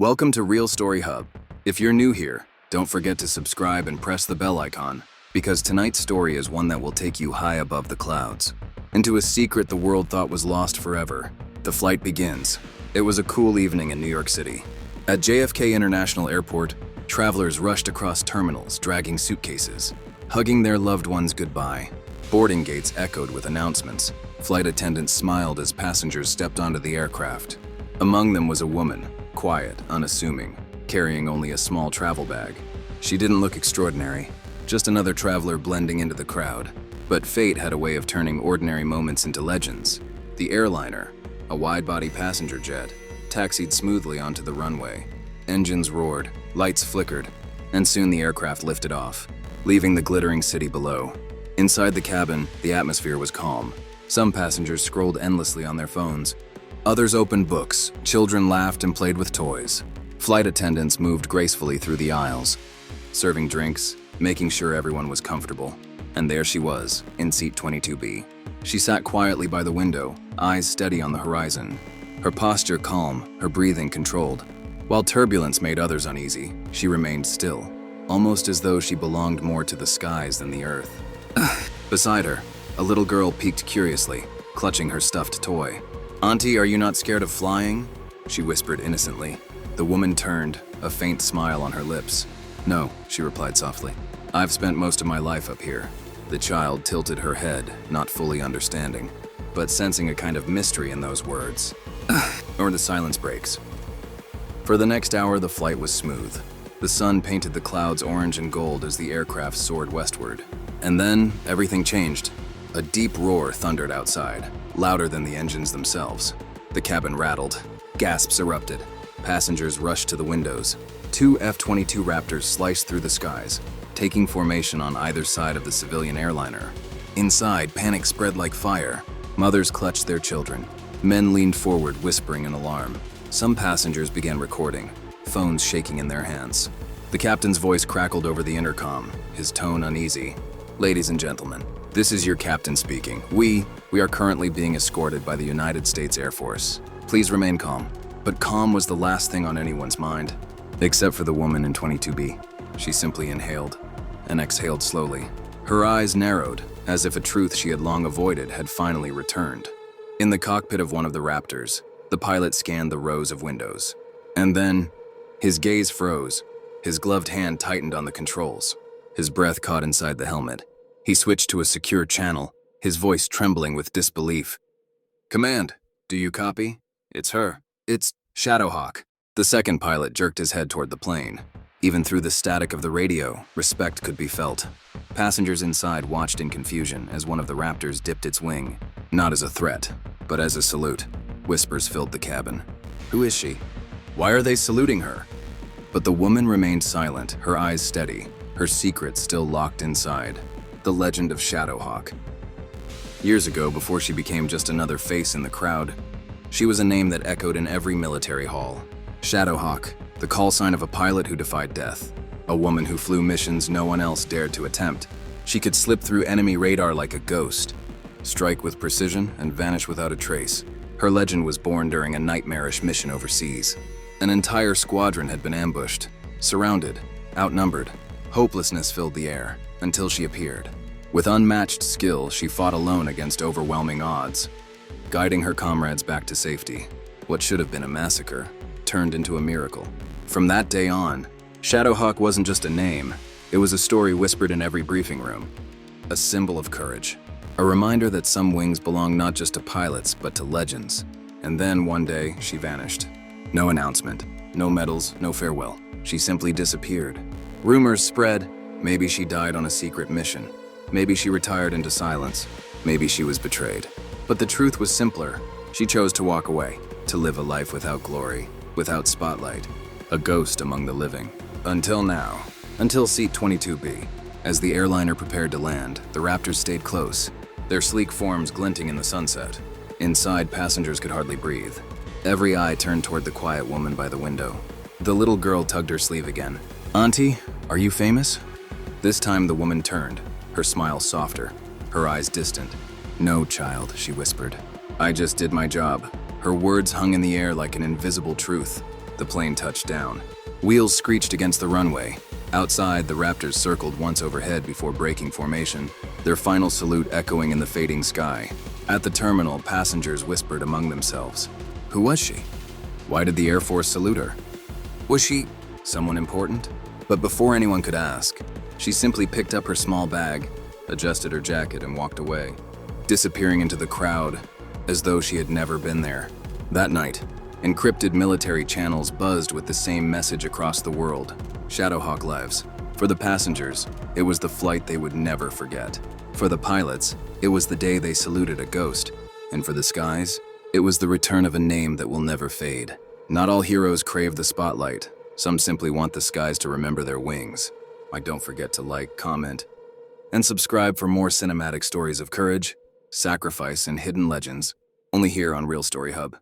Welcome to Real Story Hub. If you're new here, don't forget to subscribe and press the bell icon, because tonight's story is one that will take you high above the clouds, into a secret the world thought was lost forever. The flight begins. It was a cool evening in New York City. At JFK International Airport, travelers rushed across terminals, dragging suitcases, hugging their loved ones goodbye. Boarding gates echoed with announcements. Flight attendants smiled as passengers stepped onto the aircraft. Among them was a woman, quiet, unassuming, carrying only a small travel bag. She didn't look extraordinary, just another traveler blending into the crowd. But fate had a way of turning ordinary moments into legends. The airliner, a wide-body passenger jet, taxied smoothly onto the runway. Engines roared, lights flickered, and soon the aircraft lifted off, leaving the glittering city below. Inside the cabin, the atmosphere was calm. Some passengers scrolled endlessly on their phones. Others opened books, children laughed and played with toys. Flight attendants moved gracefully through the aisles, serving drinks, making sure everyone was comfortable. And there she was, in seat 22B. She sat quietly by the window, eyes steady on the horizon. Her posture calm, her breathing controlled. While turbulence made others uneasy, she remained still, almost as though she belonged more to the skies than the earth. Beside her, a little girl peeked curiously, clutching her stuffed toy. "Auntie, are you not scared of flying?" she whispered innocently. The woman turned, a faint smile on her lips. "No," she replied softly. "I've spent most of my life up here." The child tilted her head, not fully understanding, but sensing a kind of mystery in those words. Or the silence breaks. For the next hour, the flight was smooth. The sun painted the clouds orange and gold as the aircraft soared westward. And then, everything changed. A deep roar thundered outside, louder than the engines themselves. The cabin rattled. Gasps erupted. Passengers rushed to the windows. Two F-22 Raptors sliced through the skies, taking formation on either side of the civilian airliner. Inside, panic spread like fire. Mothers clutched their children. Men leaned forward, whispering in alarm. Some passengers began recording, phones shaking in their hands. The captain's voice crackled over the intercom, his tone uneasy. "Ladies and gentlemen, this is your captain speaking. We are currently being escorted by the United States Air Force. Please remain calm." But calm was the last thing on anyone's mind, except for the woman in 22B. She simply inhaled and exhaled slowly. Her eyes narrowed, as if a truth she had long avoided had finally returned. In the cockpit of one of the Raptors, the pilot scanned the rows of windows. And then, his gaze froze. His gloved hand tightened on the controls. His breath caught inside the helmet. He switched to a secure channel, his voice trembling with disbelief. "Command, do you copy? It's her. It's Shadowhawk." The second pilot jerked his head toward the plane. Even through the static of the radio, respect could be felt. Passengers inside watched in confusion as one of the Raptors dipped its wing, not as a threat, but as a salute. Whispers filled the cabin. "Who is she? Why are they saluting her?" But the woman remained silent, her eyes steady, her secret still locked inside. The legend of Shadowhawk. Years ago, before she became just another face in the crowd, she was a name that echoed in every military hall. Shadowhawk, the call sign of a pilot who defied death. A woman who flew missions no one else dared to attempt. She could slip through enemy radar like a ghost, strike with precision and vanish without a trace. Her legend was born during a nightmarish mission overseas. An entire squadron had been ambushed, surrounded, outnumbered. Hopelessness filled the air, until she appeared. With unmatched skill, she fought alone against overwhelming odds, guiding her comrades back to safety. What should have been a massacre turned into a miracle. From that day on, Shadowhawk wasn't just a name, it was a story whispered in every briefing room. A symbol of courage. A reminder that some wings belong not just to pilots, but to legends. And then one day, she vanished. No announcement, no medals, no farewell. She simply disappeared. Rumors spread. Maybe she died on a secret mission. Maybe she retired into silence. Maybe she was betrayed. But the truth was simpler. She chose to walk away, to live a life without glory, without spotlight, a ghost among the living. Until now. Until seat 22B. As the airliner prepared to land, the Raptors stayed close, their sleek forms glinting in the sunset. Inside, passengers could hardly breathe. Every eye turned toward the quiet woman by the window. The little girl tugged her sleeve again. "Auntie, are you famous?" This time the woman turned, her smile softer, her eyes distant. "No, child," she whispered. "I just did my job." Her words hung in the air like an invisible truth. The plane touched down. Wheels screeched against the runway. Outside, the Raptors circled once overhead before breaking formation, their final salute echoing in the fading sky. At the terminal, passengers whispered among themselves. Who was she? Why did the Air Force salute her? Was she someone important? But before anyone could ask, she simply picked up her small bag, adjusted her jacket, and walked away, disappearing into the crowd as though she had never been there. That night, encrypted military channels buzzed with the same message across the world: Shadowhawk lives. For the passengers, it was the flight they would never forget. For the pilots, it was the day they saluted a ghost. And for the skies, it was the return of a name that will never fade. Not all heroes crave the spotlight. Some simply want the skies to remember their wings. Don't forget to like, comment, and subscribe for more cinematic stories of courage, sacrifice, and hidden legends, only here on Real Story Hub.